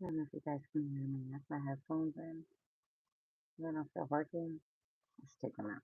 I don't know if you guys can hear me. I have my headphones in. I don't know if they're working. Let's take them out.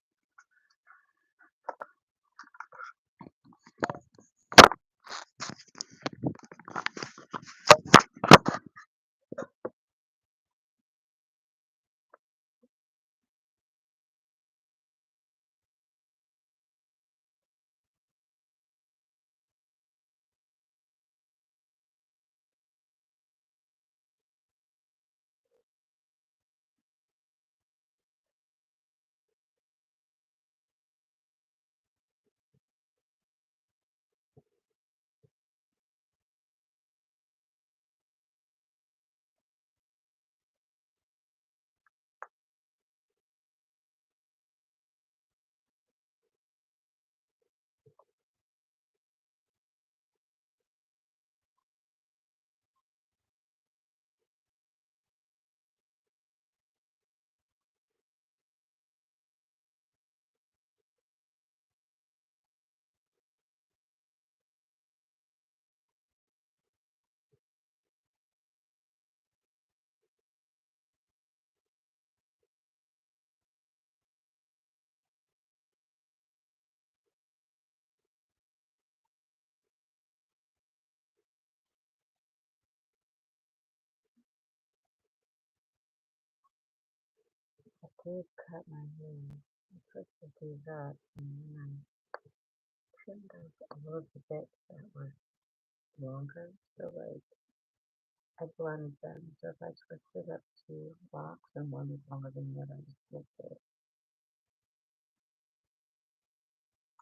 I did cut my hair. I twisted these up and then I trimmed off a little bit that was longer. So like I blended them. So if I twisted up two locks and one was longer than the other, I just flipped it.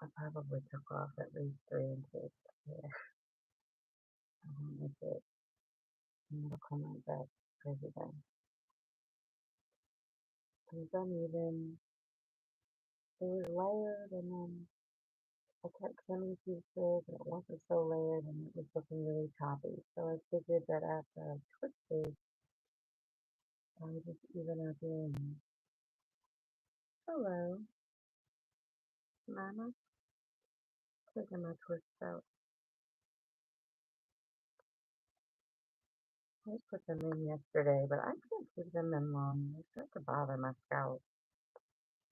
I probably took off at least 3 inches of hair. I don't like it. And it'll come right back crazy then. It was uneven. It was layered and then I kept trimming pieces and it wasn't so layered and it was looking really choppy. So I figured that after I twisted, I would just even out the end. Hello, Mama. Taking my twist out. I put them in yesterday, but I can't keep them in long. They start to bother my scalp.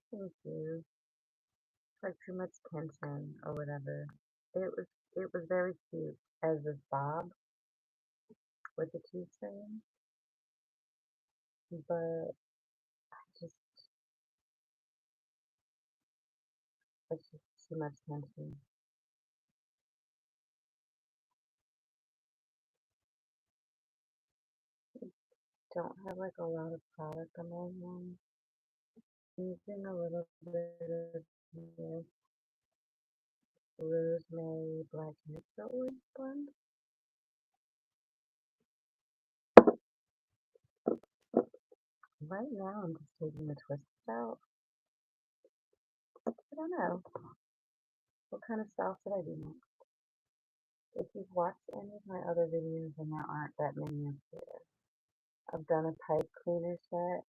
Thank you. It's like too much tension or whatever. It was very cute as this bob with the two strings, but just it's just too much tension. Don't have like a lot of product on my hands. Using a little bit of this rosemary black matcha oil blend. Right now I'm just taking the twists out. I don't know. What kind of sauce did I do next? If you've watched any of my other videos, and there aren't that many up there, I've done a pipe cleaner set.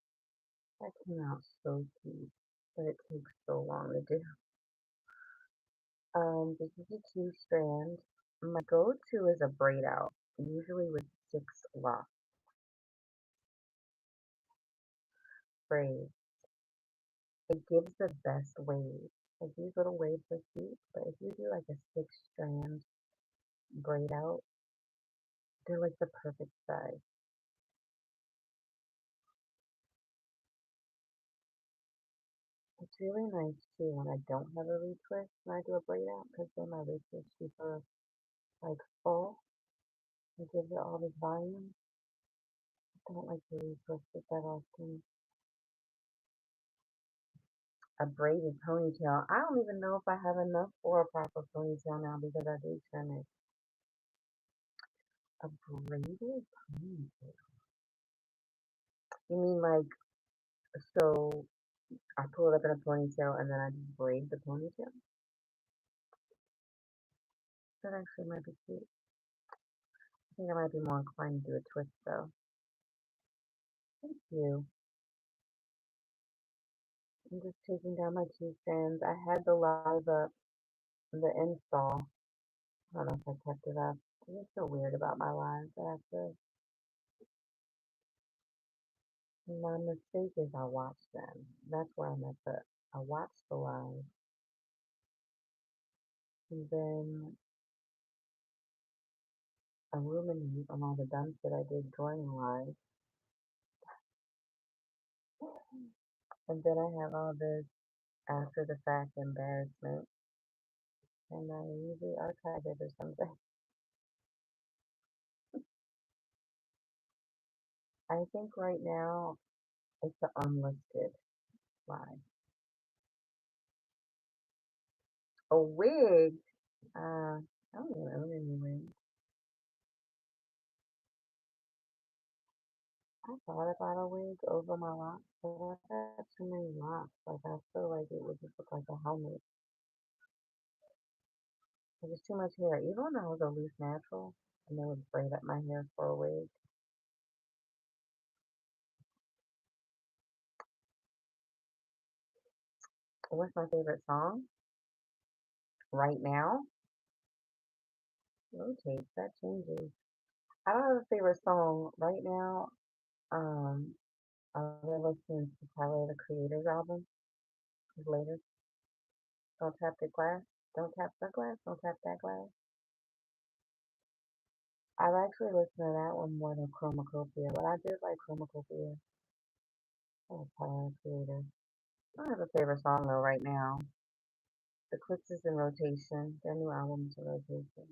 That came out so cute, but it takes so long to do. This is a 2 strand. My go-to is a braid out, usually with 6 lock braids. It gives the best wave. Like these little waves are cute, but if you do like a 6 strand braid out, they're like the perfect size. It's really nice too when I don't have a retwist and I do a braid out because then my retwist is super like full. It gives it all this volume. I don't like to retwist it that often. A braided ponytail. I don't even know if I have enough for a proper ponytail now because I do trim it. A braided ponytail. You mean like so I pull it up in a ponytail and then I just braid the ponytail? That actually might be cute. I think I might be more inclined to do a twist though. Thank you. I'm just taking down my 2 strands. I had the live up, the install. I don't know if I kept it up. I just feel weird about my lives after. My mistake is I watched them. That's where I messed up. I watched the live, and then I ruminate on all the dumb shit I did during the live, and then I have all this after the fact embarrassment, and I usually archive it or something. I think right now it's the unlisted live. A wig? I don't even own any wigs. I thought about a wig over my locks, but I got too many locks. Like I feel like it would just look like a helmet. Like it's too much hair. Even when I was a loose natural, and they would braid up my hair for a wig. What's my favorite song? Right now? Rotates, that changes. I don't have a favorite song right now. Um, I've been listening to Tyler the Creator's album, his latest. Don't tap the glass. Don't tap the glass. Don't tap that glass. I've actually listened to that one more than Chromacopia, but I did like Chromacopia. Oh, Tyler the Creator. I don't have a favorite song though right now. The Clicks is in rotation. Their new album is in rotation.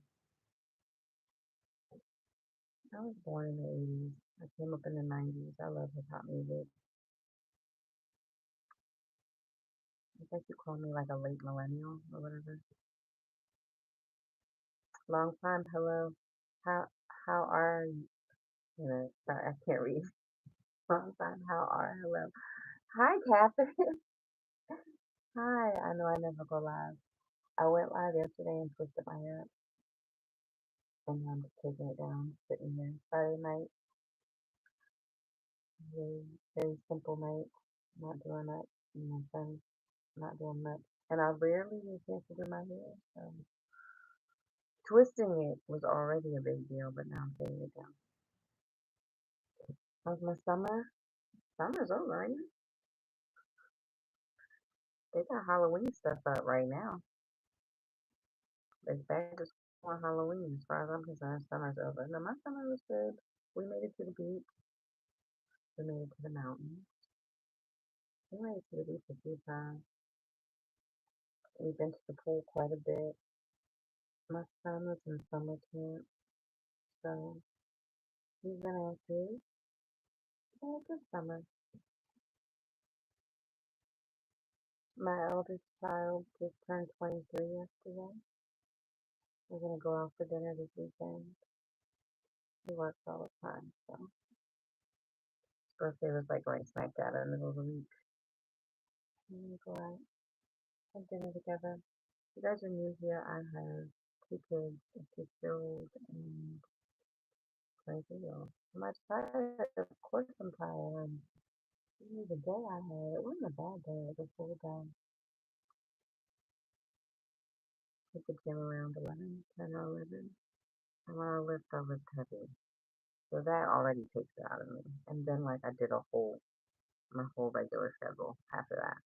I was born in the 80s. I came up in the 90s. I love hip hop music. I guess you call me like a late millennial or whatever. Long time, hello. How how are you? Sorry, I can't read. Long time, how are hello. Hi, Catherine. Hi. I know I never go live. I went live yesterday and twisted my hair up, and I'm just taking it down, sitting here. Friday night, very very simple night. Not doing much. And my friends not doing much. And I rarely get a chance to do my hair. So twisting it was already a big deal, but now I'm taking it down. How's my summer? Summer's over, ain't it? They got Halloween stuff up right now. It's back to school on Halloween. As far as I'm concerned, summer's over. No, my summer was good. We made it to the beach. We made it to the mountains. We made it to the beach a few times. We've been to the pool quite a bit. My son was in summer camp, so he's been active. Had a good summer. My eldest child just turned 23 yesterday. We're gonna go out for dinner this weekend. He works all the time, so his birthday was like right smack dab in the middle of the week. We're gonna go out, have dinner together. You guys are new here. I have two kids, a 6-year-old and a 23-year-old. Am I tired? Of course I'm tired. The day I had, it wasn't a bad day. It was a full day. Hit the gym around 11, 10 or 11. And when I lift, I lift heavy. So that already takes it out of me. And then like I did my whole regular schedule after that.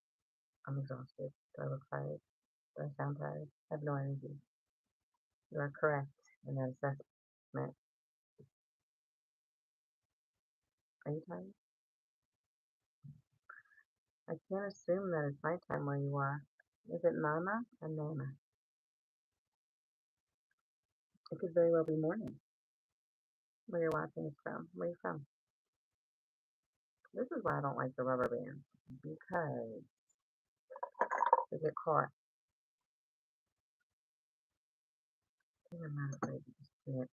I'm exhausted. Do I look tired? Do I sound tired? I have no energy. You are correct in that assessment. Are you tired? I can't assume that it's nighttime where you are. Is it Nana or Nana? It could very well be morning where you're watching this from. Where are you from? This is why I don't like the rubber band. Because they get caught. I'm not afraid to snip.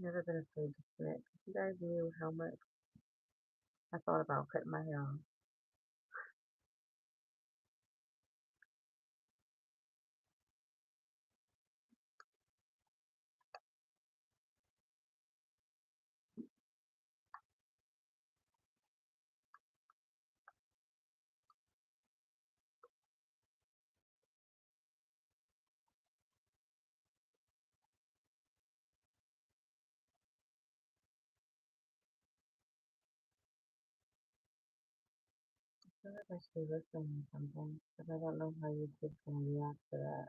Never been afraid to snip. If you guys knew how much I thought about cutting my hair off. I should be listening to something, but I don't know how YouTube's gonna react to that.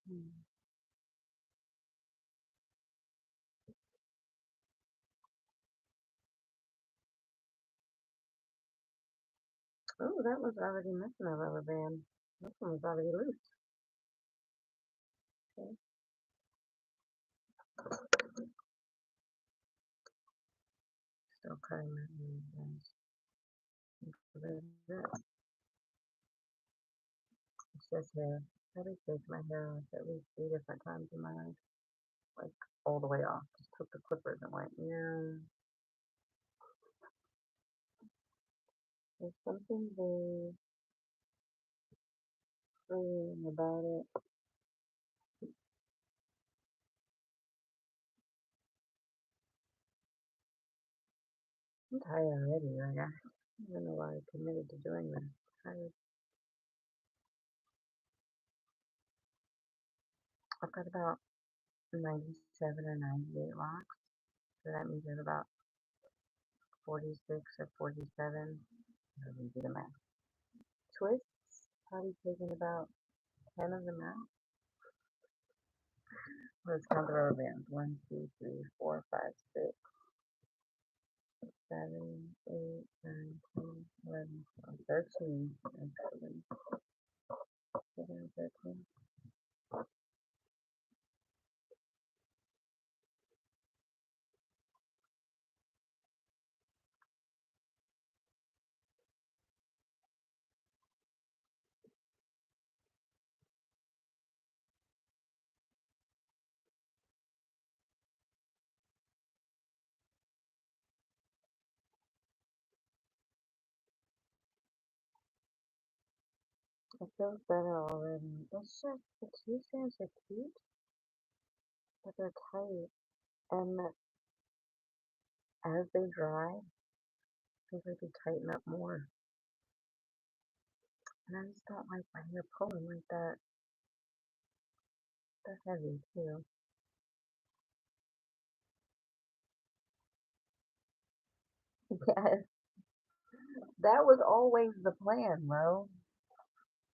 Hmm. Oh, that was already missing a rubber band. This one was already loose. Okay, still cutting my hair, guys. What is it? It's just hair. I probably take my hair off at least 3 different times in my life. Like, all the way off. Just took the clippers and went, yeah. There's something very freeing about it. I'm tired already. Like, I don't even know why I committed to doing this. I've got about 97 or 98 locks. So that means there's about 46 or 47. I don't do the math. Twists, probably taking about 10 of them out. Let's count the rubber bands. 1, 2, 3, 4, 5, 6, 7, 8, 9, 10, 11, 12, 13. Actually, 13. It feels better already. It's just the two strands are cute, but they're tight. And as they dry, I think I could tighten up more. And I just don't like my hair pulling like that. They're heavy too. Yes, that was always the plan, Lo,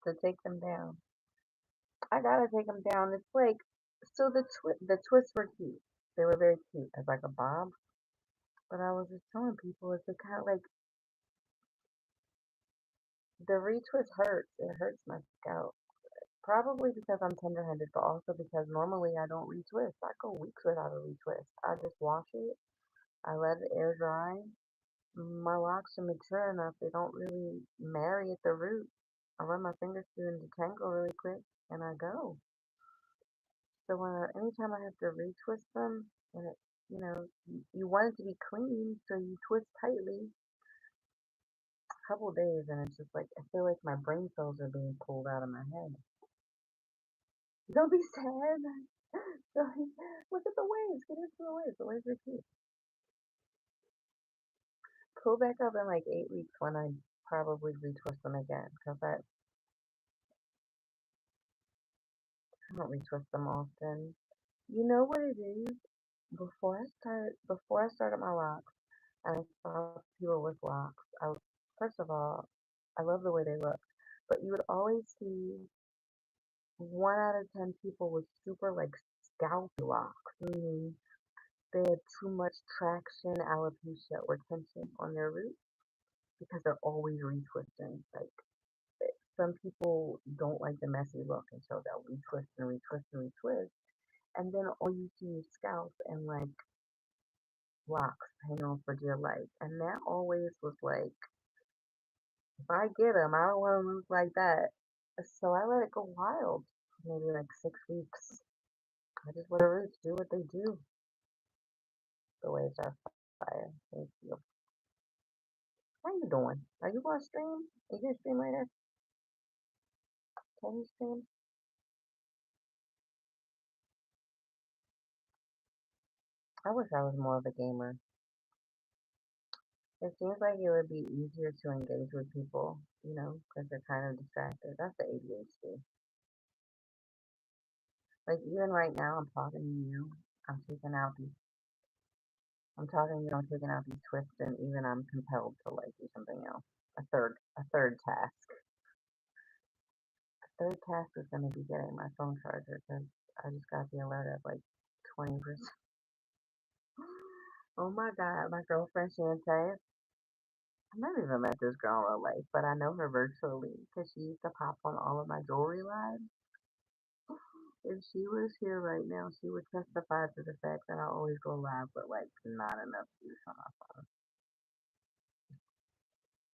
to take them down. I gotta take them down. It's like, so the twists were cute. They were very cute as like a bob. But I was just telling people, it's kind of like the retwist hurts. It hurts my scalp. Probably because I'm tender-handed, but also because normally I don't retwist. I go weeks without a retwist. I just wash it. I let it air dry. My locks are mature enough. They don't really marry at the root. I run my fingers through and detangle really quick, and I go. So anytime I have to retwist them, and you want it to be clean, so you twist tightly. A couple of days, and it's just like I feel like my brain cells are being pulled out of my head. Don't be sad. Look at the waves. Get into the waves. The waves are cute. Pull back up in like 8 weeks when I probably retwist them again, because I don't retwist them often. You know what it is? Before I started my locks, and I saw people with locks. First of all, I love the way they look, but you would always see 1 out of 10 people with super like scalpy locks, meaning they had too much traction, alopecia, or tension on their roots because they're always retwisting. Like some people don't like the messy look, and so they'll retwist and retwist and retwist, and then all you see is scalp and like locks hanging on for dear life. And that always was like, if I get them, I don't want to look like that. So I let it go wild, maybe like 6 weeks. I just let the roots do what they do. The waves are fire. Thank you. How you doing? Are you gonna stream? Are you gonna stream later? Can you stream? I wish I was more of a gamer. It seems like it would be easier to engage with people, because they're kind of distracted. That's the ADHD. Like even right now, I'm talking to you. I'm taking out these. I'm talking to you. I'm taking out these twists, and even I'm compelled to like do something else. A third task. Third task is going to be getting my phone charger because I just got the alert at like 20%. Oh my God, my girlfriend Shantae. I've never even met this girl in real life, but I know her virtually because she used to pop on all of my jewelry lives. If she was here right now, she would testify to the fact that I always go live with like not enough views on my phone.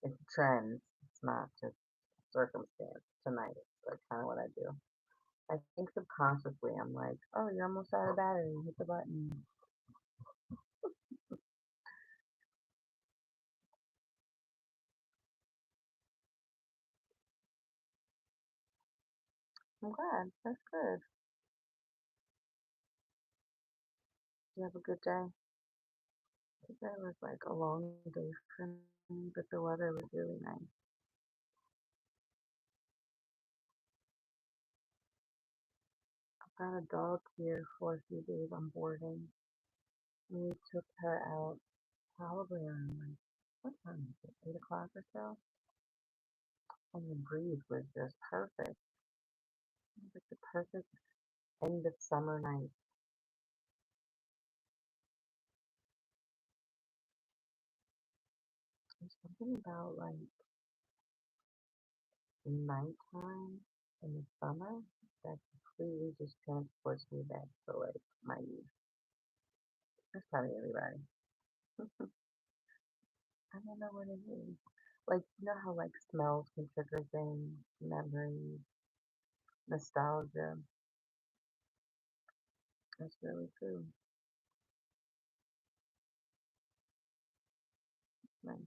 It's trends. It's not just circumstance. Tonight, it's like kind of what I do. I think subconsciously I'm like, oh, you're almost out of battery. Hit the button. I'm glad. That's good. You have a good day. Today was like a long day for me, but the weather was really nice. I've got a dog here for a few days on boarding. We took her out probably around like, what time is it? 8 o'clock or so? And the breeze was just perfect. It was like the perfect end of summer night. There's something about like nighttime in the summer that completely just transports me back to like my youth. That's probably everybody. I don't know what it is. Like, you know how like smells can trigger things, memories, nostalgia. That's really true. Nice.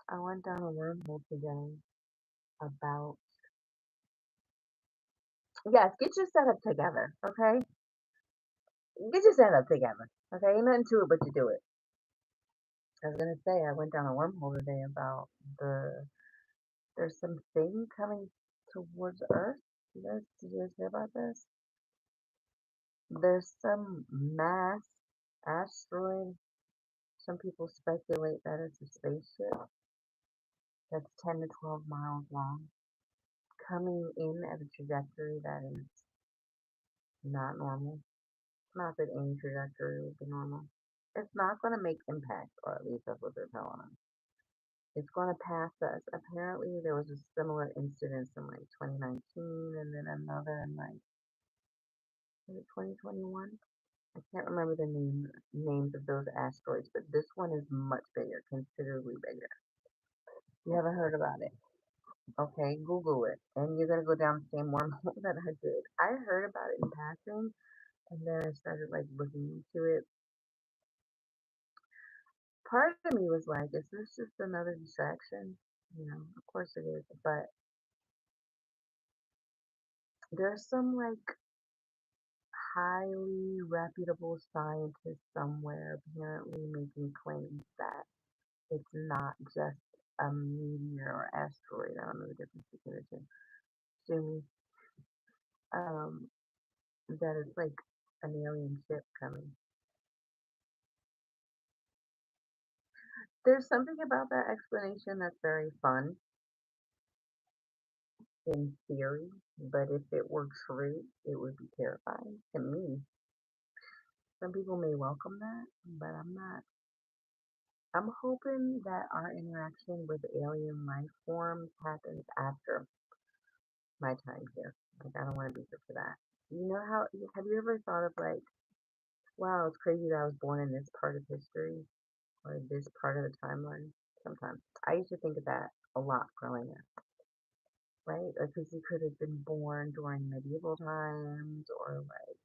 I went down a wormhole today about, yes, get your setup together, okay? Get your setup together, okay? Ain't nothing to it but you do it. I was gonna say I went down a wormhole today about the there's some thing coming towards Earth. Did you guys hear about this? There's some mass asteroid. Some people speculate that it's a spaceship that's 10 to 12 miles long, coming in at a trajectory that is not normal. Not that any trajectory would be normal. It's not going to make impact, or at least that's what they're telling us. It's going to pass us. Apparently, there was a similar incident in like 2019, and then another in like was it 2021. I can't remember the names of those asteroids, but this one is much bigger, considerably bigger. You haven't heard about it? Okay, Google it, and you're gonna go down the same wormhole that I did. I heard about it in passing, and then I started like looking into it. Part of me was like, is this just another distraction? You know, of course it is, but there's some like highly reputable scientist somewhere apparently making claims that it's not just a meteor or asteroid. I don't know the difference between the two. Assuming that it's like an alien ship coming. There's something about that explanation that's very fun in theory, but if it were true, it would be terrifying to me. Some people may welcome that, but I'm not. I'm hoping that our interaction with alien life forms happens after my time here. Like, I don't want to be here for that. You know how, have you ever thought of like, wow, it's crazy that I was born in this part of history or this part of the timeline? Sometimes. I used to think of that a lot growing up, right? Like, because you could have been born during medieval times or like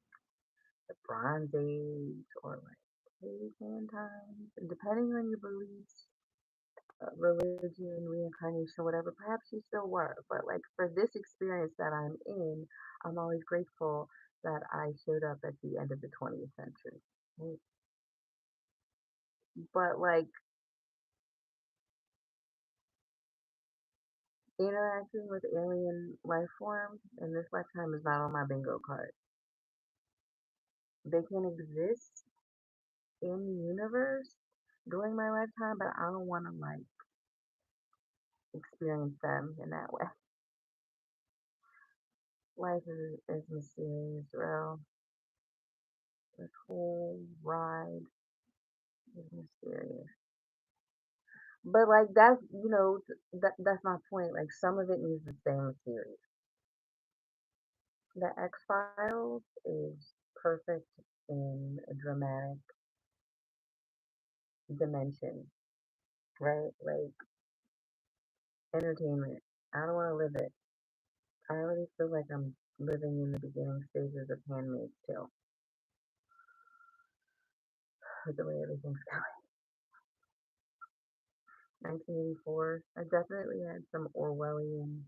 the Bronze Age or like caveman times. And depending on your beliefs, religion, reincarnation, whatever, perhaps you still were. But like for this experience that I'm in, I'm always grateful that I showed up at the end of the 20th century. Right? But like Interacting with alien life forms in this lifetime is not on my bingo card. They can exist in the universe during my lifetime, but I don't want to like experience them in that way. Life is mysterious, bro. This whole ride is mysterious. But like that's that's my point. Like some of it needs to stay mysterious. The X Files is perfect in a dramatic dimension, right? Like entertainment. I don't want to live it. I already feel like I'm living in the beginning stages of Handmaid's Tale with the way everything's going. 1984. I definitely had some Orwellian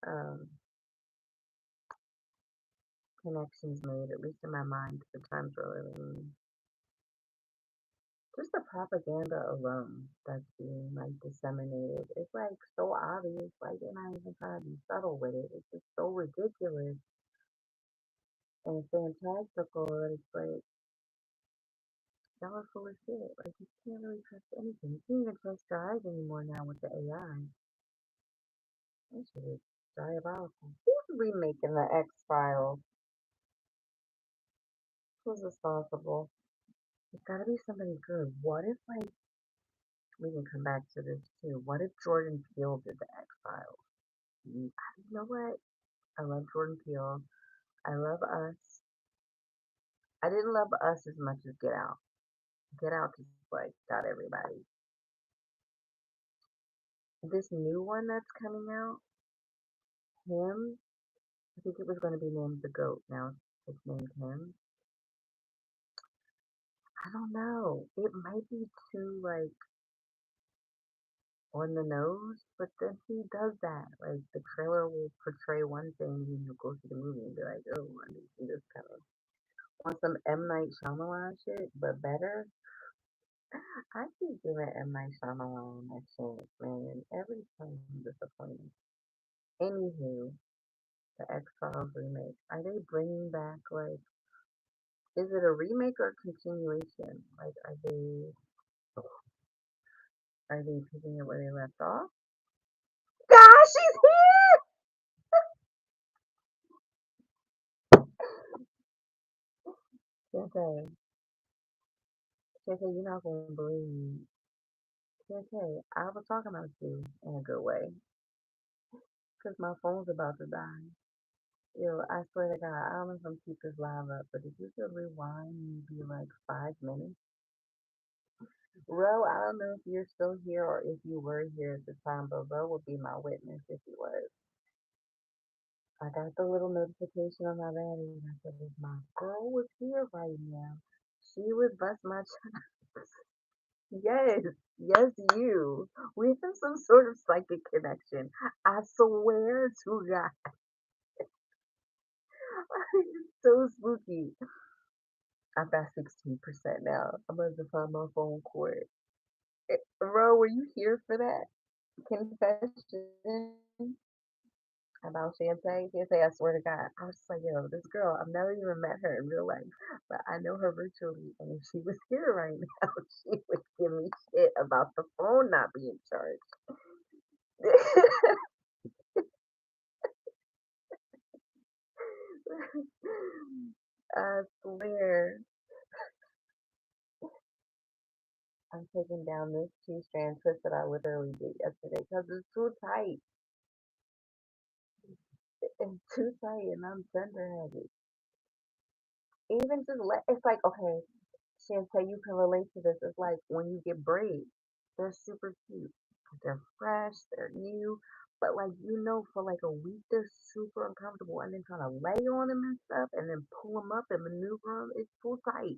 um, connections made, at least in my mind, to the times we're living in. Just the propaganda alone that's being like disseminated, it's like so obvious. Like they're not even trying to be subtle with it. It's just so ridiculous and fantastical that it's like y'all are full of shit. Like you can't really trust anything. You can't even trust your eyes anymore now with the AI. That shit is diabolical. Who's remaking the X Files? Who's responsible? It's gotta be somebody good. What if like we can come back to this too? What if Jordan Peele did the X Files? You know what? I love Jordan Peele. I love Us. I didn't love Us as much as Get Out. Get Out just like got everybody. This new one that's coming out, him, I think it was going to be named The Goat. Now it's named him. I don't know. It might be too like on the nose, but then he does that. Like the trailer will portray one thing, and you'll go see the movie and be like, "Oh, I didn't see this coming." On some M Night Shyamalan shit, but better. I keep giving M Night Shyamalan a chance, man. Every time I'm disappointed. Anywho, the X Files remake. Are they bringing back like? Is it a remake or continuation? Like, are they picking it where they left off? Gosh, she's here! Shantae, Shantae, you're not gonna believe me. Shantae, I was talking about you in a good way, 'cause my phone's about to die. Yo, I swear to God, I don't know if I'm keep this live up, but if you could rewind maybe like 5 minutes. Ro, I don't know if you're still here or if you were here at the time, but Ro would be my witness if he was. I got the little notification on my battery and I said, if my girl was here right now, she would bust my chops. Yes, yes, you. We have some sort of psychic connection. I swear to God. It's so spooky. I'm at 16% now. I'm going to find my phone cord. Ro, were you here for that confession about Shantae? Shantae, I swear to God. I was just like, yo, this girl, I've never even met her in real life, but I know her virtually. And if she was here right now, she would give me shit about the phone not being charged. I swear. I'm taking down this two-strand twist that I literally did yesterday because it's too tight. It's too tight and I'm tender-headed. Even just let, it's like, okay, Shantae, you can relate to this. It's like when you get braids, they're super cute. They're fresh, they're new, but like, for like a week, they're super uncomfortable. And then trying to lay on them and stuff and then pull them up and maneuver them, it's too tight.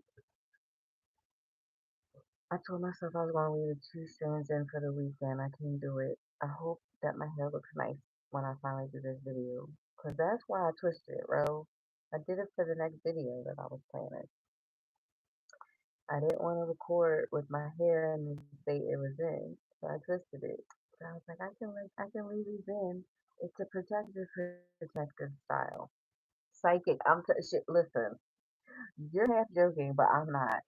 I told myself I was going to leave the two strands in for the weekend. I can't do it. I hope that my hair looks nice when I finally do this video. Because that's why I twisted it, bro. I did it for the next video that I was planning. I didn't want to record with my hair in the state it was in. So I twisted it. But I was like, I can leave these in. It's a protective style. Psychic. Shit. Listen, you're half joking, but I'm not.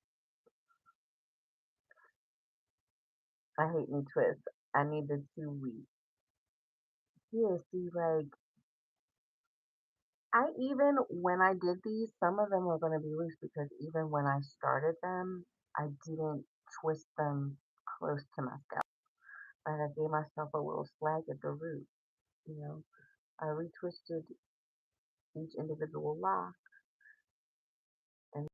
I hate me twists. I need the 2 weeks. Yeah, see, like I even when I did these, some of them were gonna be loose because even when I started them, I didn't twist them close to my scalp. Like I gave myself a little slag at the root, you know. I retwisted each individual lock and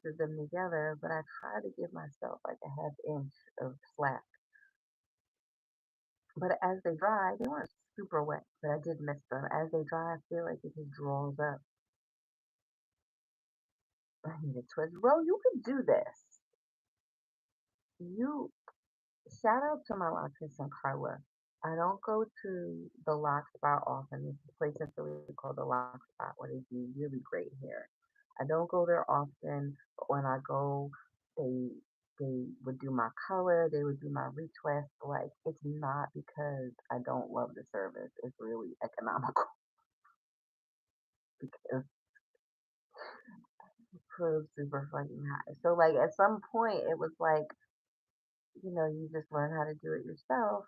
twisted them together, but I tried to give myself like a half inch of slack. But as they dry, they weren't super wet, but I did miss them. As they dry, I feel like it just draws up. I need a twist. Bro, you can do this. You Shout out to my locksmith and Carla. I don't go to the lock spot often. There's a place in Philly called the lock spot where they do really great hair. I don't go there often, but when I go, they would do my color, they would do my retwist. Like it's not because I don't love the service. It's really economical because the probe's super fucking high. So like at some point it was like, you just learn how to do it yourself.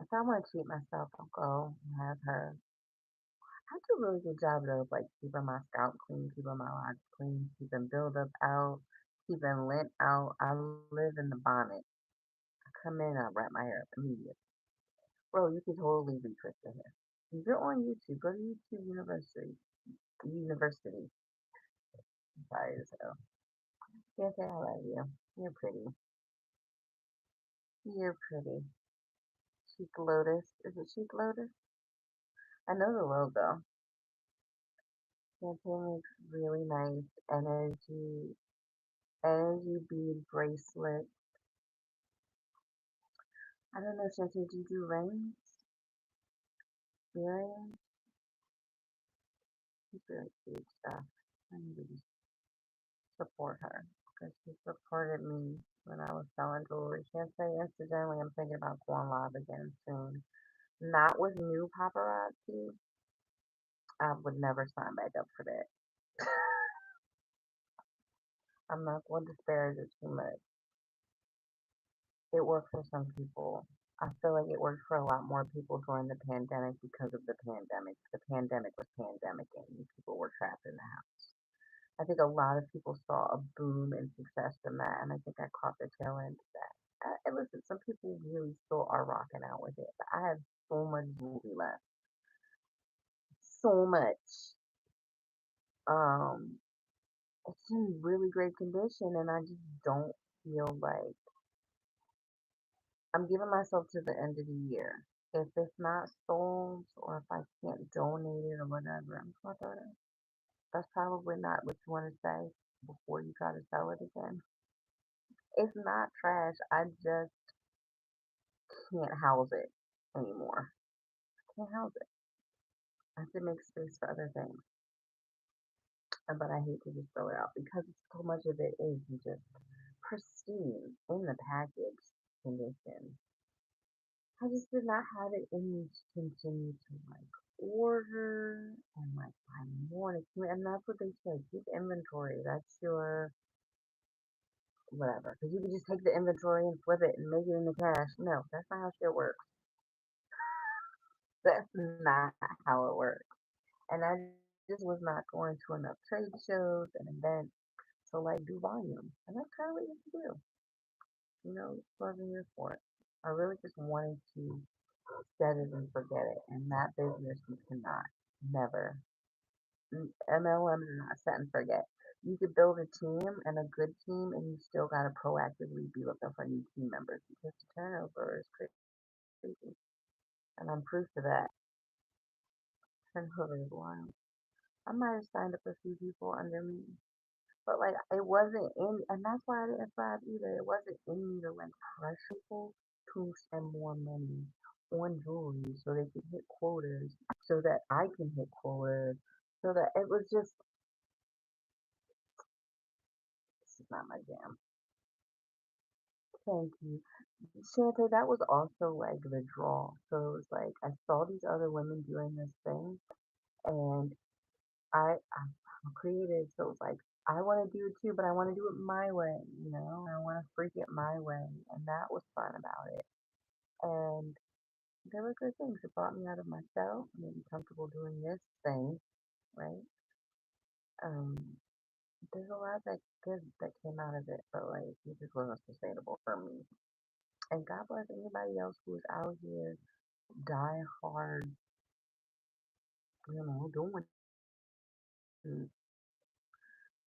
If I want to treat myself, I'll go and have her. I do a really good job though of like keeping my scalp clean, keeping my locks clean, keeping buildup out, keeping lint out. I live in the bonnet. I come in, I wrap my hair up immediately. Bro, you can totally retwist your hair. If you're on YouTube, go to YouTube University. University. I'm sorry as hell. Can't say I love you. You're pretty. You're pretty. Chic Lotus. Is it Chic Lotus? I know the logo. Champagne looks really nice. Energy bead bracelet. I don't know, Shanti, do you do rings? Earrings? She's really cute stuff. I need to just support her because she supported me when I was selling jewelry. Shanti, incidentally, I'm thinking about going live again soon. Not with new paparazzi. I would never sign back up for that. I'm not going to disparage it too much. It worked for some people. I feel like it worked for a lot more people during the pandemic because of the pandemic. The pandemic was pandemic and people were trapped in the house. I think a lot of people saw a boom in success from that, and I think I caught the tail end of that. And listen, some people really still are rocking out with it, but I have so much jewelry left, so much. Um, it's in really great condition, and I just don't feel like I'm giving myself to the end of the year. If it's not sold or if I can't donate it or whatever, I'm just gonna throw it in. That's probably not what you want to say before you try to sell it again. It's not trash. I just can't house it anymore. I can't house it. I have to make space for other things. But I hate to just throw it out because so much of it is just pristine in the package condition. I just did not have it in me to continue to like order and like buy more. And that's what they say. Keep inventory. That's your whatever. Because you can just take the inventory and flip it and make it into cash. No, that's not how shit works. That's not how it works. And I just was not going to enough trade shows and events to like do volume. And that's kind of what you have to do. Wasn't here for it. I really just wanted to set it and forget it. And that business you cannot, never. MLMs are not set and forget. You could build a team and a good team, and you still got to proactively be looking for new team members because the turnover is crazy. And I'm proof of that. Turnover is wild. I might have signed up a few people under me, but like it wasn't in, and that's why I didn't thrive either. It wasn't in me to like pressure people to spend more money on jewelry so they can hit quotas, so that I can hit quotas, so that it was just, this is not my jam. Thank you. Shante, that was also like the draw. So it was like I saw these other women doing this thing and I'm creative, so it was like I want to do it too, but I want to do it my way, you know? I want to freak it my way, and that was fun about it. And there were good things. It brought me out of myself, made me comfortable doing this thing, right? Um, there's a lot that good that came out of it, but like it just wasn't sustainable for me. And God bless anybody else who's out here die hard, you know, doing it.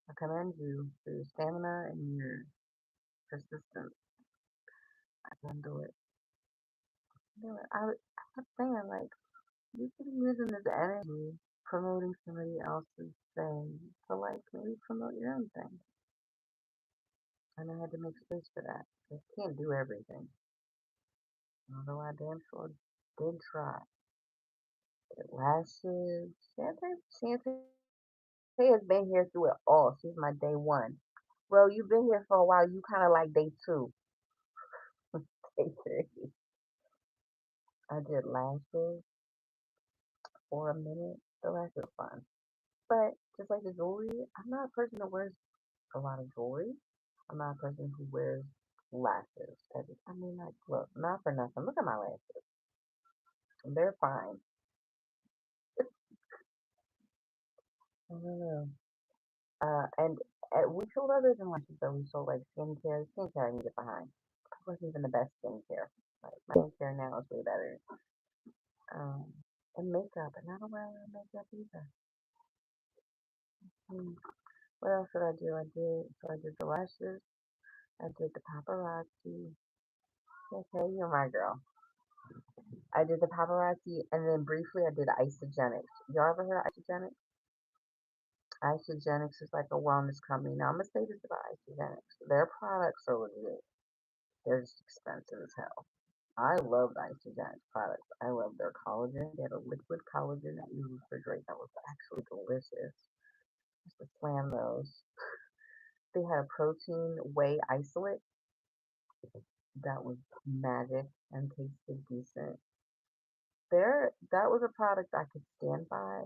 I commend you for your stamina and your persistence. I can do it. Do it. I kept saying like you could be using this energy promoting somebody else's thing to like maybe promote your own thing. And I had to make space for that. I can't do everything. Although I damn sure did try. Did lashes. Shantae has been here through it all. She's my day one. Bro, you've been here for a while. You kind of like day two. Day three. I did lashes for a minute. The lashes were fun. But just like the jewelry, I'm not a person that wears a lot of jewelry. I'm not a person who wears lashes. I mean, like, look, not for nothing. Look at my lashes. They're fine. I don't know. And we sold others than lashes, though. We sold like skincare. Skincare I can get behind. It wasn't even the best skincare. Like my skincare now is way better. Um, and makeup, and I don't wear a lot of makeup either. Hmm. What else did I do? I did the lashes. I did the paparazzi. Okay, you're my girl. I did the paparazzi, and then briefly I did isogenics. Y'all ever heard of isogenics? Isogenics is like a wellness company. Now I'm gonna say this about isogenics. Their products are legit. They're just expensive as hell. I love the isogenics products. I love their collagen. They had a liquid collagen that you refrigerate that was actually delicious. Just to slam those. They had a protein whey isolate that was magic and tasted decent. That was a product I could stand by,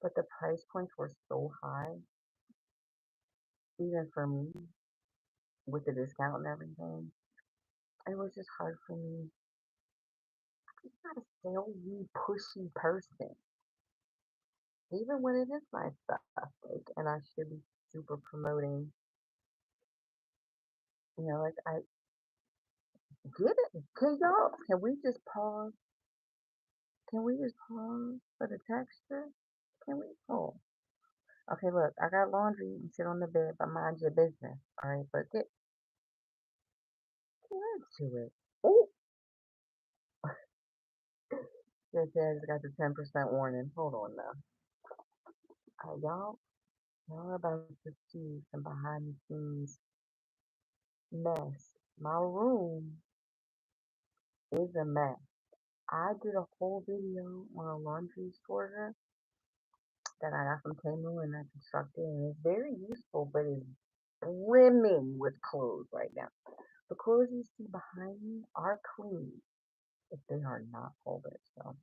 but the price points were so high, even for me, with the discount and everything. It was just hard for me. I'm not a salesy, pushy person, even when it is my stuff. Like, and I should be super promoting. You know, like I get it. Can we just pause? Can we just pause for the texture? Can we? Oh, okay. Look, I got laundry and shit on the bed, but mind your business. All right, but get into it. Oh, it says got the 10% warning. Hold on now. Y'all are about to see some behind the scenes mess. My room is a mess. I did a whole video on a laundry sorter that I got from Temu and I constructed, and it's very useful, but it's brimming with clothes right now. The clothes you see behind me are clean if they are not folded. So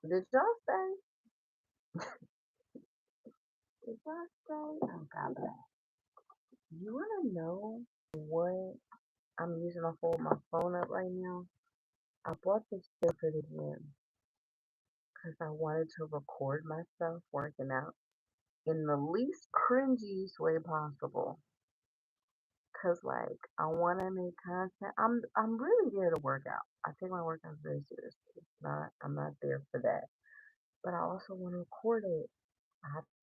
did y'all say? Did y'all say? Oh God bless. You wanna know what I'm using to hold my phone up right now? I bought this thing for the gym because I wanted to record myself working out in the least cringiest way possible. Cause like I want to make content. I'm really there to work out. I take my workouts very seriously. I'm not there for that. But I also want to record it,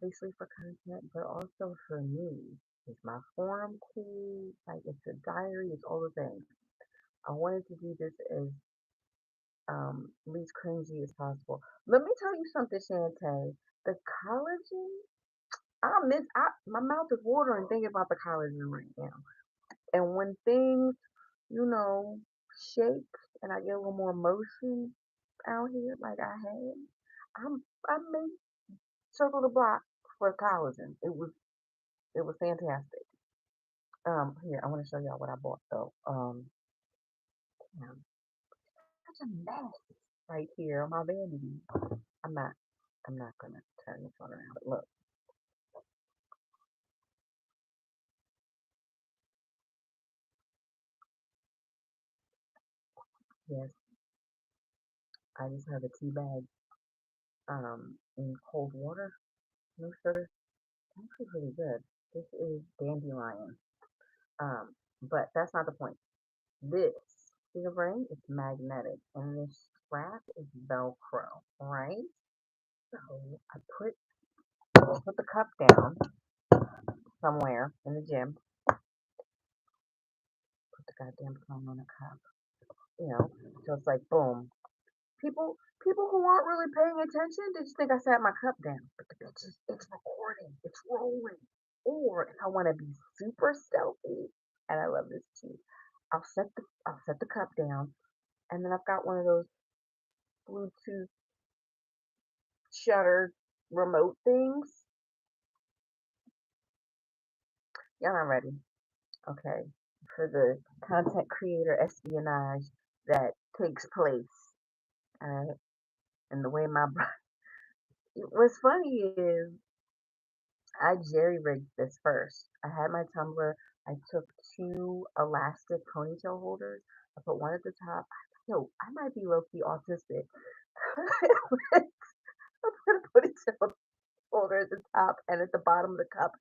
obviously for content, but also for me. Is my form cool? Like it's a diary, it's all the things. I wanted to do this as least cringy as possible. Let me tell you something, Shantae. The collagen, my mouth is watering thinking about the collagen right now. And when things, you know, shake and I get a little more motion out here, like I had, I may circle the block for collagen. It was fantastic. Here I want to show y'all what I bought though. Yeah, such a mess right here on my vanity. I'm not, I'm not gonna turn this one around. But look, yes, I just have a tea bag, in cold water, no sugar. Actually, really good. This is dandelion. But that's not the point. This is a ring. It's magnetic, and this strap is Velcro, right? So I put the cup down somewhere in the gym. Put the goddamn phone on the cup. You know, so it's like boom. People who aren't really paying attention, they just think I sat my cup down. But the bitch is it's recording, it's rolling. Or if I want to be super stealthy, and I love this too, I'll set the cup down, and then I've got one of those Bluetooth shutter remote things. Y'all not ready, okay? For the content creator espionage that takes place. Alright. And the way my what's funny is I jerry rigged this first. I had my tumbler. I took two elastic ponytail holders. I put one at the top. Yo, I might be low key autistic. I put a ponytail holder at the top and at the bottom of the cup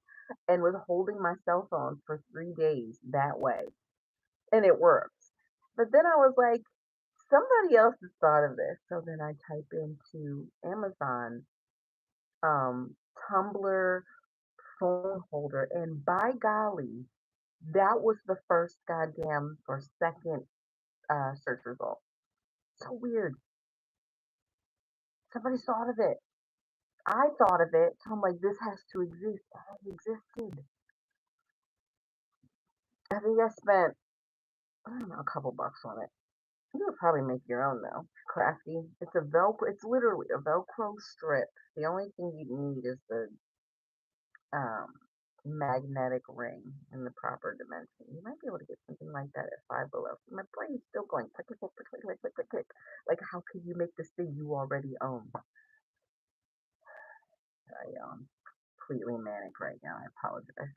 and was holding my cell phone for 3 days that way. And it worked. But then I was like, somebody else has thought of this. So then I type into Amazon, um, tumbler phone holder, and by golly, that was the first goddamn or second search result. So weird. Somebody thought of it. I thought of it. So I'm like, this has to exist. It existed. I think I spent, I don't know, a couple bucks on it. You would probably make your own though. Crafty. It's a Velcro. It's literally a Velcro strip. The only thing you need is the um, magnetic ring in the proper dimension. You might be able to get something like that at Five Below. My brain's still going click, click, click, click, click, click, click, click, click. Like, how could you make this thing you already own? I completely manic right now. I apologize.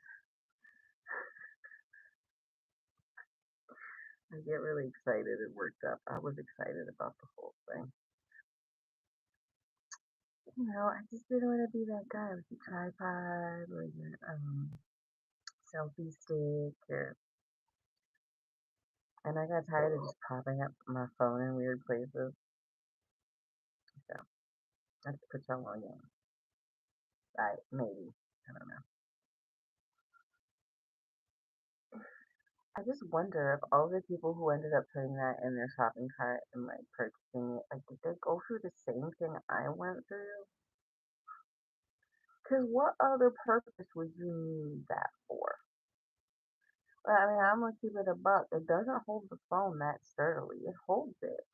I get really excited and worked up. I was excited about the whole thing. I just didn't want to be that guy with the tripod or the selfie stick, and I got tired of just popping up my phone in weird places. So I just put y'all on game. Maybe. I don't know. I just wonder if all the people who ended up putting that in their shopping cart and like purchasing it, like, did they go through the same thing I went through? Because what other purpose would you need that for? Well, I mean, I'm gonna keep it a buck. It doesn't hold the phone that sturdily. It holds it,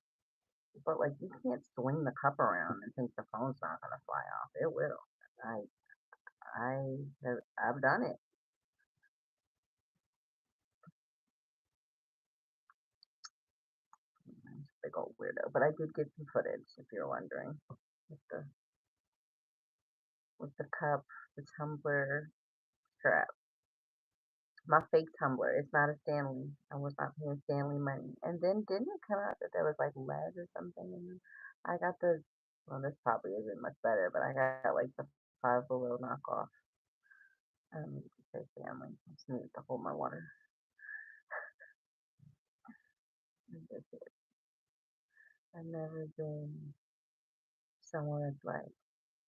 but like you can't swing the cup around and think the phone's not gonna fly off. It will. I I've done it. I'm just a big old weirdo. But I did get some footage, if you're wondering, with the cup, the tumbler strap. My fake tumbler. It's not a Stanley. I was not paying Stanley money. And then didn't it come out that there was like lead or something in them? I got well, this probably isn't much better, but I got like the Five Below knockoff. I don't need to say Stanley. I just need to hold my water. That's it. I've never been someone that's like,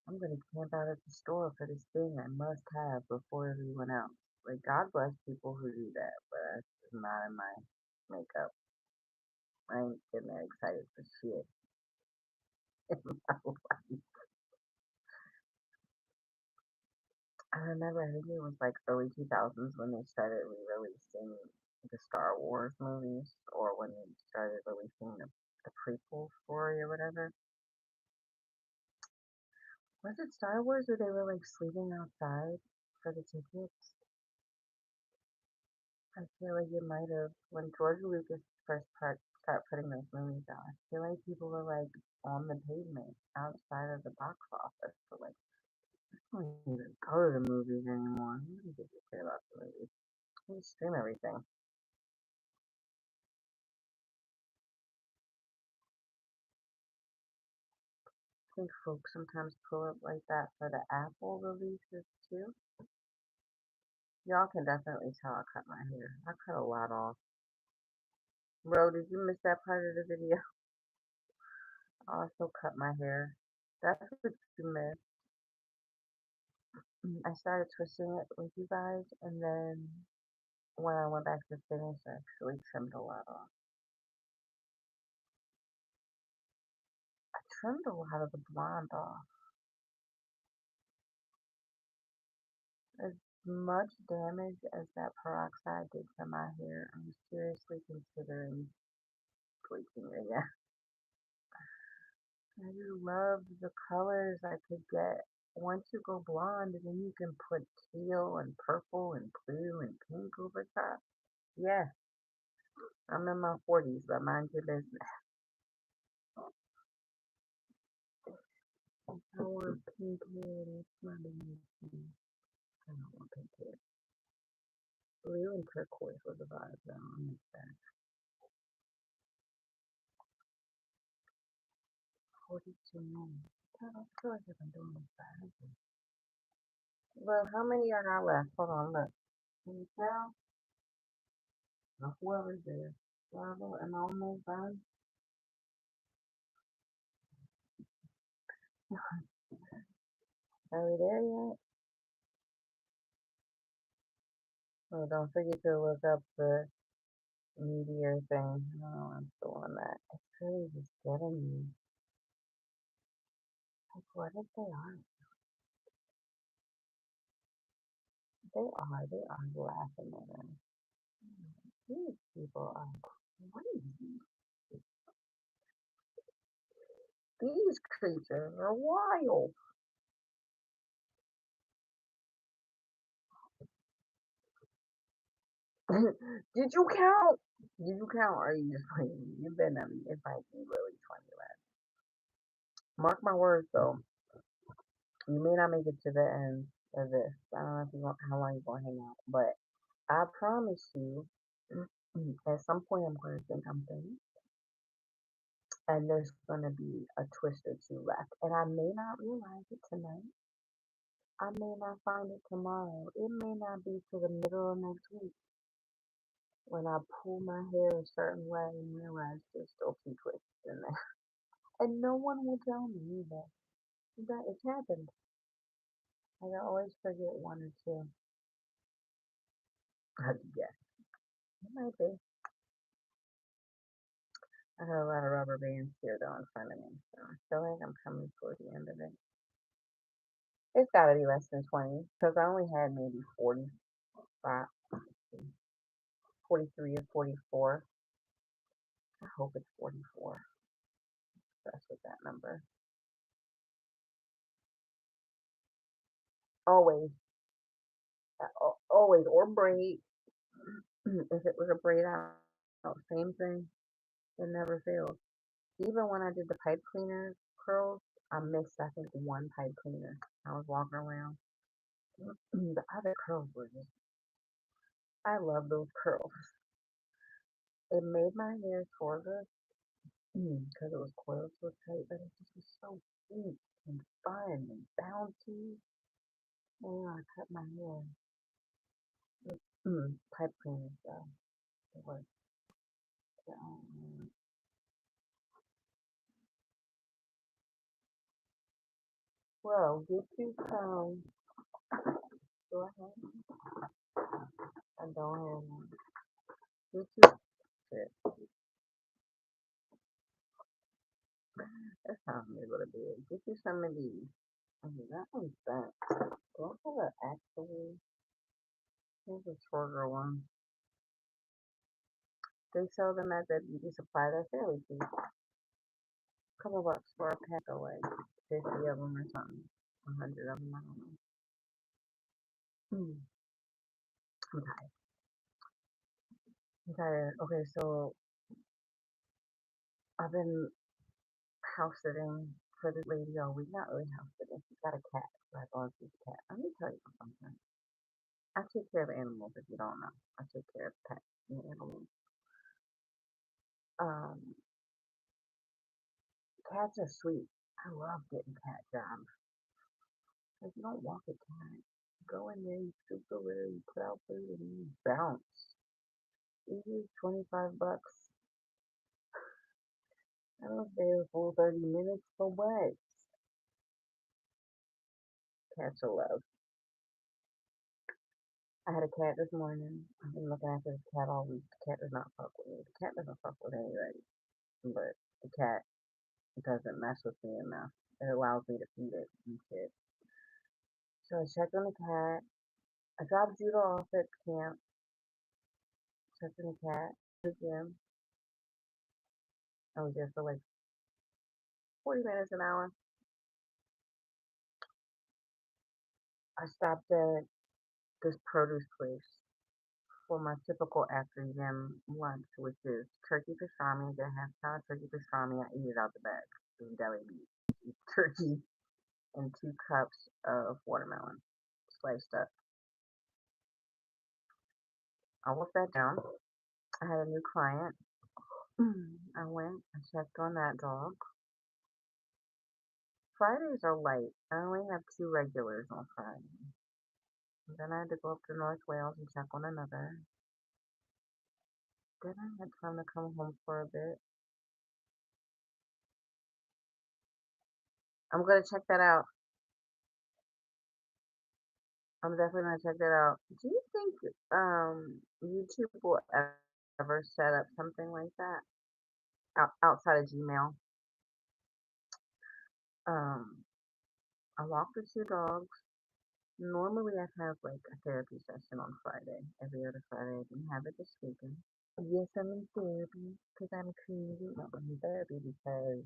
I'm gonna camp out at the store for this thing I must have before everyone else. Like, God bless people who do that, but that's just not in my makeup. I ain't getting that excited for shit in my life. I remember, I think it was like early 2000s when they started re-releasing the Star Wars movies, or when they started releasing the prequel story or whatever. Was it Star Wars where they were like sleeping outside for the tickets? I feel like it might have when George Lucas start putting those movies out. I feel like people were like on the pavement outside of the box office. So like, I don't even go to the movies anymore. Who do you care about the movies? We stream everything. I think folks sometimes pull up like that for the Apple releases too. Y'all can definitely tell I cut my hair. I cut a lot off. Bro, did you miss that part of the video? I also cut my hair. That's what you missed. I started twisting it with you guys, and then when I went back to finish, I actually trimmed a lot off. I trimmed a lot of the blonde off. As much damage as that peroxide did to my hair, I'm seriously considering bleaching it again. I just love the colors I could get. Once you go blonde, then you can put teal and purple and blue and pink over top. Yeah, I'm in my 40s, but mind your business. I want pink hair, that's my business. I don't want pink hair. Blue and turquoise was a vibe, though. I miss that. 42 minutes. God, I feel like I've been doing this forever. Well, how many are not left? Hold on, look. Can you tell? Whoever's there. Bravo, am I almost done? Are we there yet? Oh, don't forget to look up the meteor thing. No, I'm still on that. It's really just getting me. Like, what if they aren't? They are laughing at us. These people are crazy. These creatures are wild. Did you count? Did you count? Or are you just playing? You better not be inviting me really 20 left. Mark my words though. You may not make it to the end of this. I don't know if you want how long you're gonna hang out, but I promise you, at some point I'm gonna think I'm finished, and there's gonna be a twist or two left, and I may not realize it tonight. I may not find it tomorrow. It may not be till the middle of next week when I pull my hair a certain way and realize there's still two twists in there, and no one will tell me either. That it's happened. I always forget one or two. I guess it might be. I have a lot of rubber bands here though in front of me, so I feel like I'm coming toward the end of it. It's gotta be less than 20, because I only had maybe 45, 43 or 44. I hope it's 44. That's with that number. Always, always, or braid. If it was a braid out, same thing. It never fails. Even when I did the pipe cleaner curls, I missed, I think, one pipe cleaner. I was walking around. The other curls were just, I love those curls. It made my hair shorter because it was coiled so tight, but it just was so sweet and fun and bouncy. And I cut my hair. Pipe cleaner, so it was. Um, well, get you some. Go ahead. I don't have one. Get you shit. That's how I'm able to do it. Get you some of these. That one's bent. Do I have an actually? Here's a shorter one. They sell them at the beauty supply. They're fairly cheap. Couple bucks for a pack of like 50 of them or something. 100 of them, I don't know. I'm tired. I'm tired. Okay, so I've been house sitting for this lady all week. Not really house sitting. She's got a cat. So I thought she's a cat. Let me tell you something. I take care of animals if you don't know. I take care of pets and animals. Um, Cats are sweet. I love getting cat jobs. Like you don't walk a cat. Go in there, you scoop the litter, you put out food, and you bounce. Easy, 25 bucks. I don't stay a full 30 minutes for what? Cats are love. I had a cat this morning. I've been looking after this cat all week. The cat does not fuck with me. The cat doesn't fuck with anybody. But the cat doesn't mess with me enough. It allows me to feed it and shit. So I checked on the cat. I dropped Judah off at camp. Checked on the cat. The gym. I was there for like 40 minutes, an hour. I stopped at this produce place for my typical after gym lunch, which is turkey pastrami. Get a half pound of turkey pastrami. I eat it out the bag. It's deli meat. Turkey and 2 cups of watermelon sliced up. I wolfed that down. I had a new client. I went, I checked on that dog. Fridays are light. I only have 2 regulars on Friday. And then I had to go up to North Wales and check on another. Then I had time to come home for a bit. I'm gonna check that out. I'm definitely gonna check that out. Do you think YouTube will ever set up something like that outside of Gmail? Um, I walk the 2 dogs. Normally I have like a therapy session on Friday, every other Friday. I didn't have it this weekend. Yes, I'm in therapy because I'm crazy. No, I'm in therapy because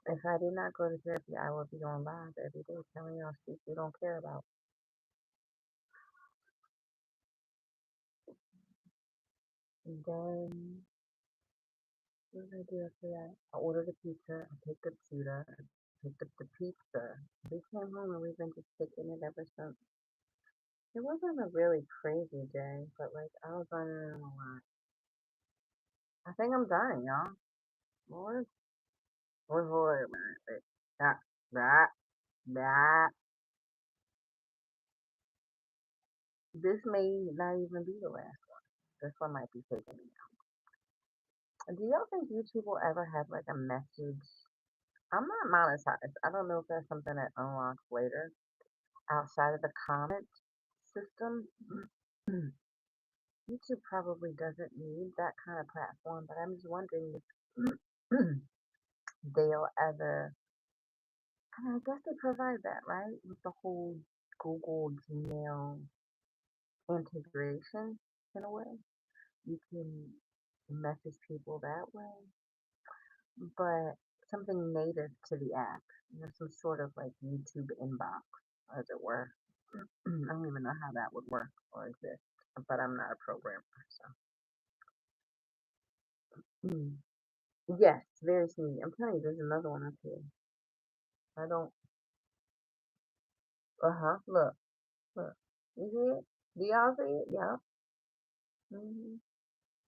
if I did not go to therapy, I would be on live every day telling y'all shit you don't care about. And then what did I do after that? I ordered a pizza. I picked up Judah. I picked up the pizza. We came home and we've been just picking it ever since. It wasn't a really crazy day, but like I was running around a lot. I think I'm done, y'all. Lord, Lord, man. That, that, that. This may not even be the last one. This one might be taking me out. Do y'all think YouTube will ever have like a message? I'm not monetized. I don't know if that's something that unlocks later outside of the comment system. YouTube probably doesn't need that kind of platform, but I'm just wondering if they'll ever. I mean, I guess they provide that, right? With the whole Google Gmail integration in a way. You can message people that way, but something native to the app, some sort of like YouTube inbox, as it were. I don't even know how that would work or exist, but I'm not a programmer, so. Mm. Yes, very sneaky. I'm telling you, there's another one up here. I don't. Look, look. You see it? Do y'all see it? Yeah.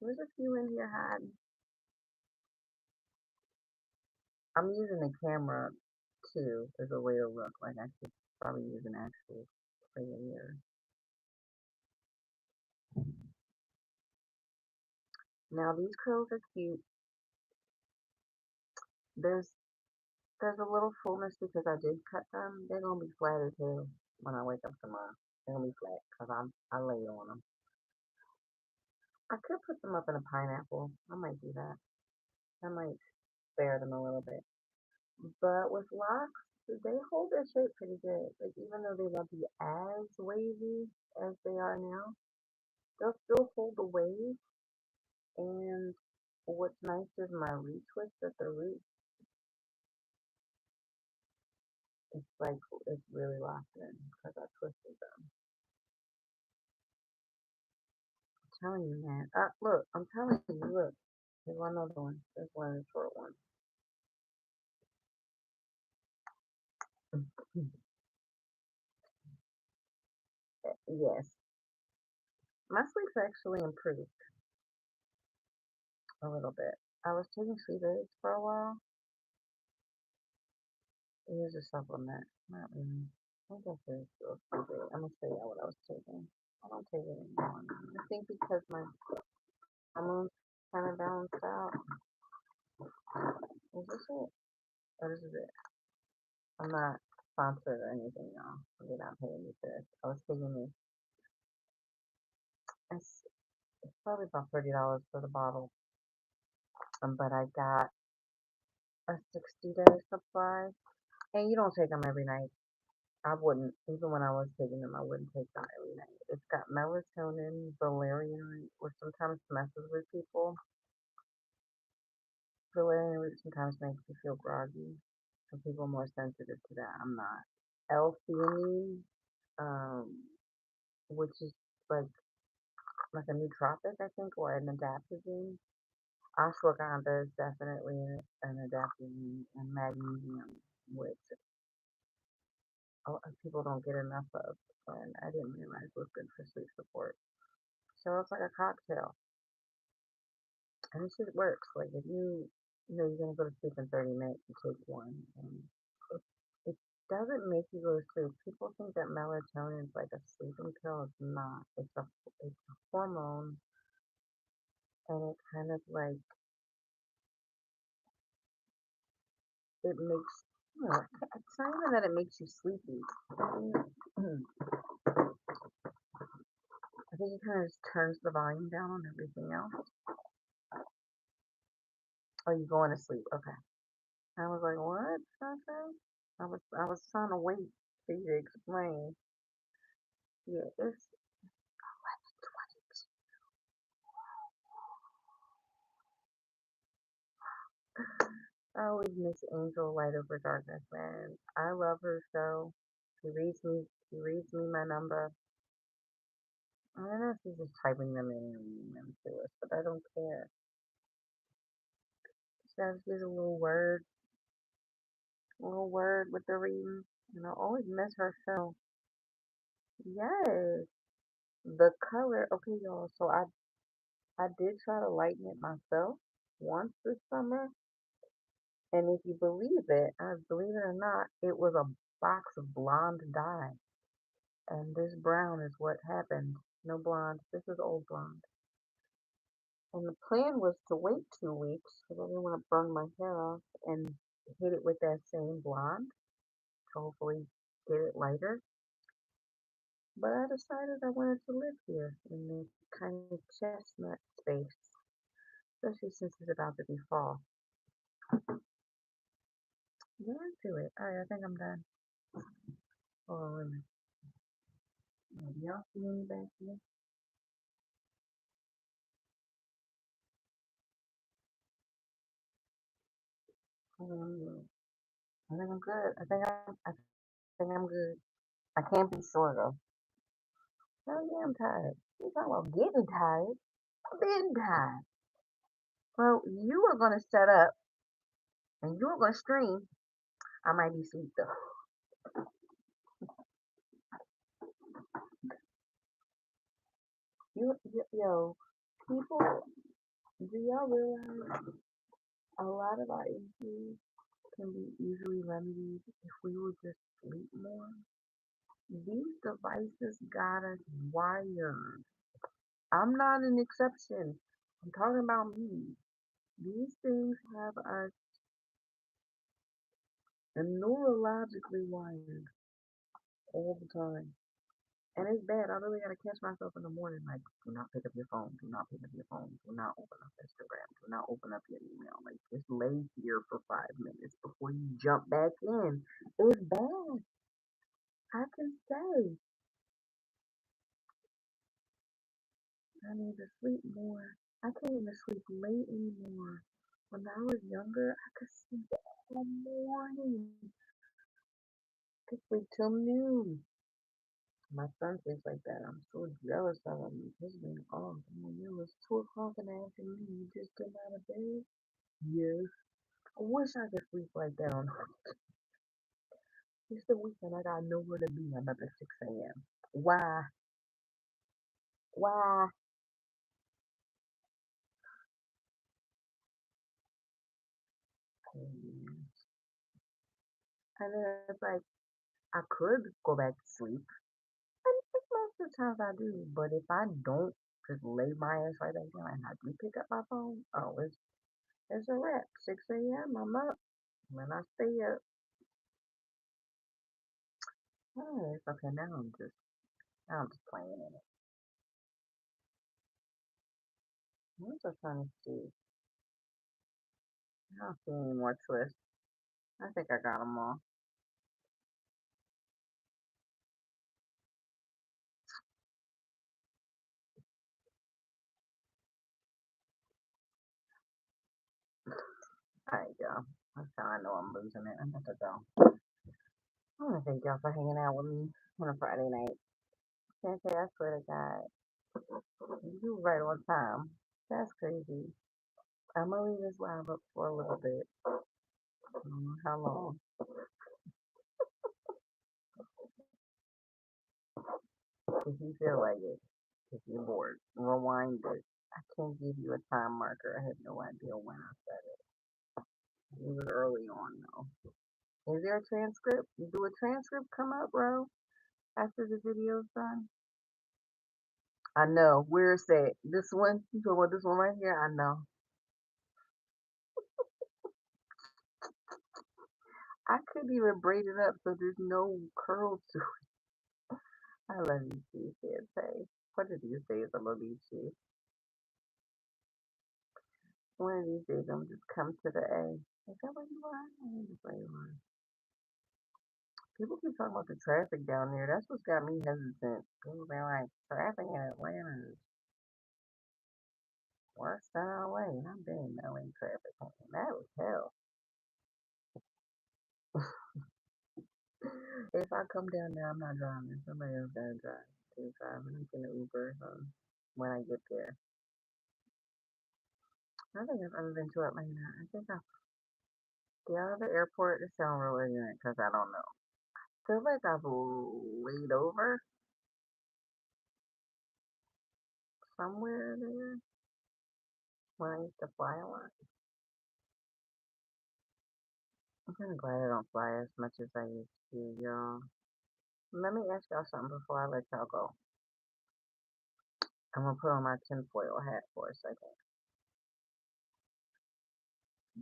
There's a few in here hiding. I'm using the camera too as a way to look. Like I should probably use an actual friggin' mirror. Now these curls are cute. There's there's a little fullness because I did cut them. They're gonna be flat as hell when I wake up tomorrow. They're gonna be flat because I lay on them. I could put them up in a pineapple. I might do that. I might spare them a little bit. But with locks, they hold their shape pretty good. Like even though they won't be as wavy as they are now, they'll still hold the wave. And what's nice is my retwist at the root. It's like it's really locked in because I twisted them. I'm telling you, man. Look, I'm telling you, look. There's one other one. There's one of the short ones. Yes, my sleep's actually improved a little bit. I was taking sleep aids for a while. It was a supplement, not really. I guess it's still sleep aid. I'm gonna show you what I was taking. I don't take it anymore. I think because my hormones kind of balanced out. Is this it? Or this is it? I'm not sponsored or anything, y'all. You're not paying me for this. I was taking this. It's probably about $30 for the bottle. But I got a 60-day supply. And you don't take them every night. I wouldn't, even when I was taking them, I wouldn't take them every night. It's got melatonin, valerian, which sometimes messes with people. Valerian sometimes makes you feel groggy. Some people are more sensitive to that. I'm not. L-theanine, um, which is like like a nootropic, I think, or an adaptogen. Ashwagandha is definitely an adaptogen, and magnesium, which people don't get enough of, and I didn't realize was good for sleep support. So it's like a cocktail, and it shit works. Like if you're gonna go to sleep in 30 minutes, you take one, and it doesn't make you go to sleep. People think that melatonin is like a sleeping pill. It's not. It's a hormone, and it kind of like it makes it's not even that it makes you sleepy. I think it kind of just turns the volume down on everything else. Oh, you going to sleep? Okay. I was like, what? Okay. I was trying to wait for you to explain. Yeah, it's I always miss Angel Light Over Darkness, man. I love her show. She reads me my number. I don't know if she's just typing them in and reading them to us, but I don't care. She has just a little word with the reading. And I always miss her show. Yes. The color, okay, y'all. So I did try to lighten it myself once this summer, and if you believe it or not, it was a box of blonde dye, and this brown is what happened. No blonde. This is old blonde. And the plan was to wait 2 weeks because I didn't want to burn my hair off and hit it with that same blonde to hopefully get it lighter. But I decided I wanted to live here in this kind of chestnut space, especially since it's about to be fall. Get into it. All right, I think I'm done. Oh, wait a minute. Y'all see me back here? I think I'm good. I think I'm good. I think I'm good. I can't be sure though. Hell yeah, I'm tired. You talking about getting tired? I'm being tired. Well, you are gonna set up and you're gonna stream. I might be asleep though. Yo, people, do y'all realize a lot of our issues can be easily remedied if we would just sleep more? These devices got us wired. I'm not an exception. I'm talking about me. These things have us neurologically wired all the time. And it's bad. I really gotta catch myself in the morning, like, do not pick up your phone, do not pick up your phone, do not open up Instagram, do not open up your email. Like, just lay here for 5 minutes before you jump back in. It's bad. I can say I need to sleep more. I can't even sleep late anymore. When I was younger, I could sleep all morning. I could sleep till noon. My son thinks like that. I'm so jealous of him. He's been off. I'm like, yo, it's 2 o'clock in the afternoon. You just getting out of bed? Yes. I wish I could sleep like that on it's the weekend. I got nowhere to be. I'm up at 6 a.m. Why? Why? And then it's like, I could go back to sleep. And most of the times I do. But if I don't just lay my ass right back down and I do pick up my phone, oh, it's a wrap. 6 a.m. I'm up. When I stay up, oh, it's okay. Now I'm just playing in it. I'm just trying to see. I don't see any more twists. I think I got them all. All right, y'all. That's how I know I'm losing it. I'm about to go. I want to thank y'all for hanging out with me on a Friday night. Can't say I swear to God, you right on time. That's crazy. I'm gonna leave this live up for a little bit. I don't know how long. If you feel like it, if you're bored, rewind it. I can't give you a time marker. I have no idea when I said it. It was early on though. Is there a transcript? Do a transcript come up, bro? After the video's done? I know. Where's that? This one? You talking about this one right here? I know. I couldn't even braid it up so there's no curls to it. I love you, Steve. Say. One of these days I'm gonna meet you. One of these days I'm just come to the A. Is that what you are? I think that's what you are. People keep talking about the traffic down there. That's what's got me hesitant. People been like, traffic in Atlanta is worse than LA. And I've been in LA traffic. And that was hell. If I come down there, I'm not driving. Somebody else gotta drive. They driving. I'm getting an Uber when I get there. I think I've ever been to Atlanta. I think I the other airport. It sounds real ignorant because I don't know. Feel like I've laid over somewhere there when I used to fly a lot. I'm kind of glad I don't fly as much as I used to, y'all. Let me ask y'all something before I let y'all go. I'm gonna put on my tinfoil hat for a second.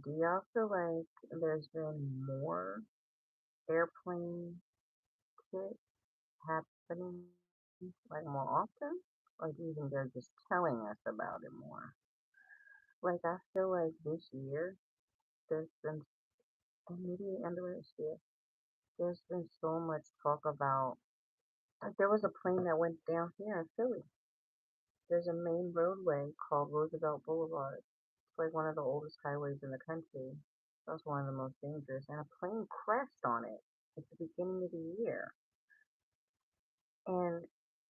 Do y'all feel like there's been more airplane hits happening like more often? Or do you think they're just telling us about it more? Like I feel like this year there's been and maybe the end of last year, there's been so much talk about like there was a plane that went down here in Philly. There's a main roadway called Roosevelt Boulevard. It's like one of the oldest highways in the country. That's one of the most dangerous. And a plane crashed on it at the beginning of the year. And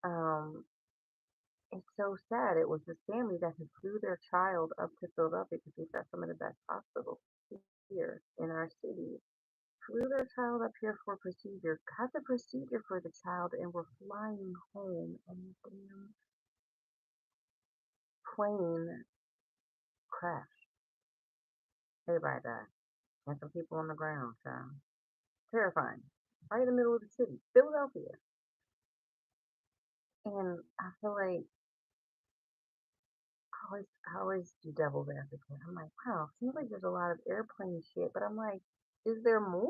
um, it's so sad. It was this family that had flew their child up to Philadelphia because we've got some of the best hospitals here in our city. Flew their child up here for a procedure, got the procedure for the child, and were flying home, and the damn plane crashed. Everybody died. And some people on the ground, child. Terrifying. Right in the middle of the city, Philadelphia. And I feel like I always do devil's advocate. I'm like, wow, seems like there's a lot of airplane shit, but I'm like, Is there more,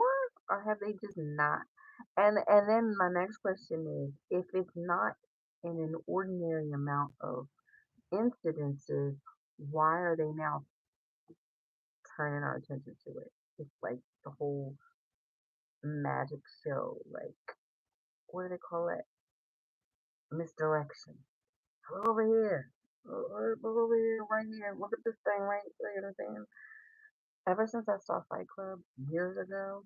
or have they just not? And then my next question is, if it's not in an ordinary amount of incidences, why are they now turning our attention to it? It's like the whole magic show, like what do they call it? Misdirection. Look over here. Look over here, right here. Look at this thing right there. You know what I'm saying? Ever since I saw Fight Club years ago,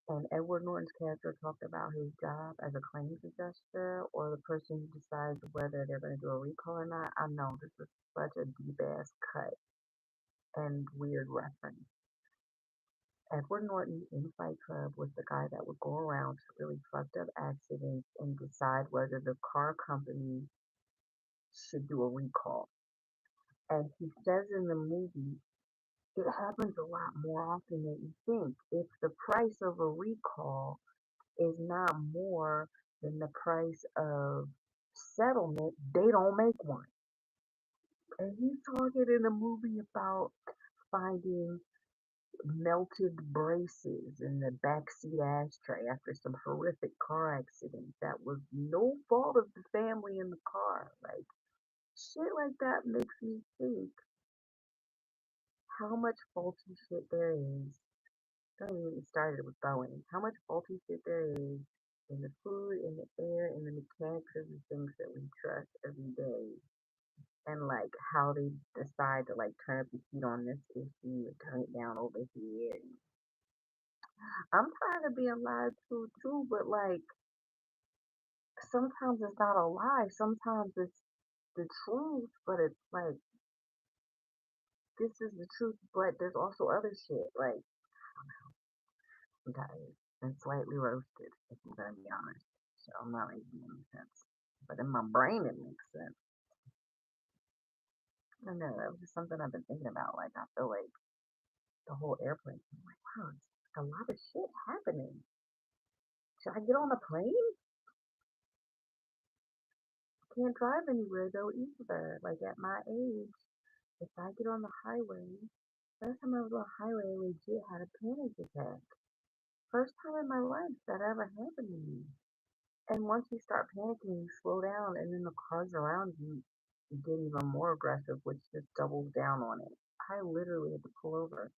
and Edward Norton's character talked about his job as a claims adjuster or the person who decides whether they're going to do a recall or not, I know this is such a deep ass cut and weird reference. Edward Norton in Fight Club was the guy that would go around to really fucked up accidents and decide whether the car company should do a recall. And he says in the movie, it happens a lot more often than you think. If the price of a recall is not more than the price of settlement, they don't make one. And he's talking in the movie about finding melted braces in the backseat ashtray after some horrific car accident that was no fault of the family in the car. Like, shit like that makes me think how much faulty shit there is. Don't even get me started with Boeing. How much faulty shit there is in the food, in the air, in the mechanics of the things that we trust every day. And like how they decide to like turn up the heat on this issue and turn it down over here. I'm tired of being lied to too, but like sometimes it's not a lie. Sometimes it's the truth, but it's like this is the truth, but there's also other shit. Like I'm tired and slightly roasted, if I'm gonna be honest. So I'm not making any sense. But in my brain it makes sense. I don't know, that was just something I've been thinking about. Like I feel like the whole airplane. I'm like, wow, it's like a lot of shit happening. Should I get on a plane? Can't drive anywhere though either. Like at my age, if I get on the highway, last time I was on the highway, I legit had a panic attack. First time in my life that ever happened to me. And once you start panicking, you slow down, and then the cars around you get even more aggressive, which just doubles down on it. I literally had to pull over.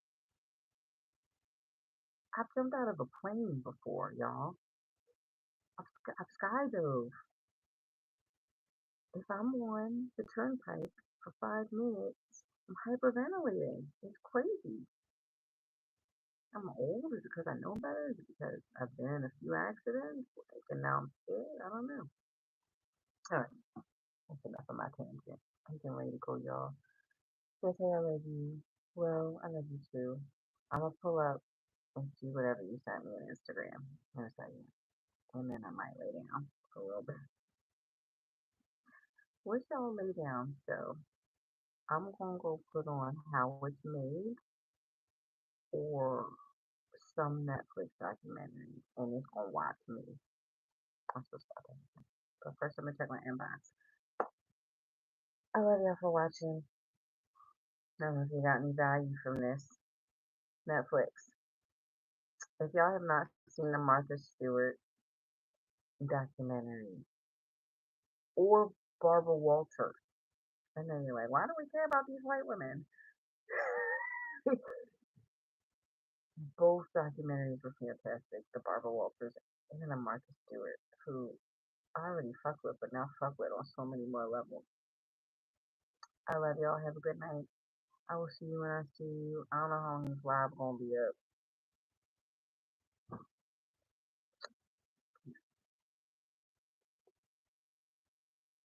I've jumped out of a plane before, y'all. I've skydove. If I'm on the turnpike for 5 minutes, I'm hyperventilating. It's crazy. I'm old. Is it because I know better? Is it because I've been in a few accidents? Like, and now I'm scared? I don't know. All right, that's enough of my tangent. I'm getting ready to go, y'all. Just say I love you. Well, I love you too. I'm gonna pull up and see whatever you sent me on Instagram in a second, and then I might lay down for a little bit. What y'all lay down? So I'm gonna go put on How It's Made or some Netflix documentary, and it's gonna watch me. I'm so sorry. But first, I'm gonna check my inbox. I love y'all for watching. I don't know if you got any value from this. Netflix. If y'all have not seen the Martha Stewart documentary or Barbara Walters, I know you're like, why do we care about these white women? Both documentaries were fantastic. The Barbara Walters and the Martha Stewart, who I already fuck with, but now fuck with on so many more levels. I love y'all. Have a good night. I will see you when I see you. I don't know how long this live gonna be up.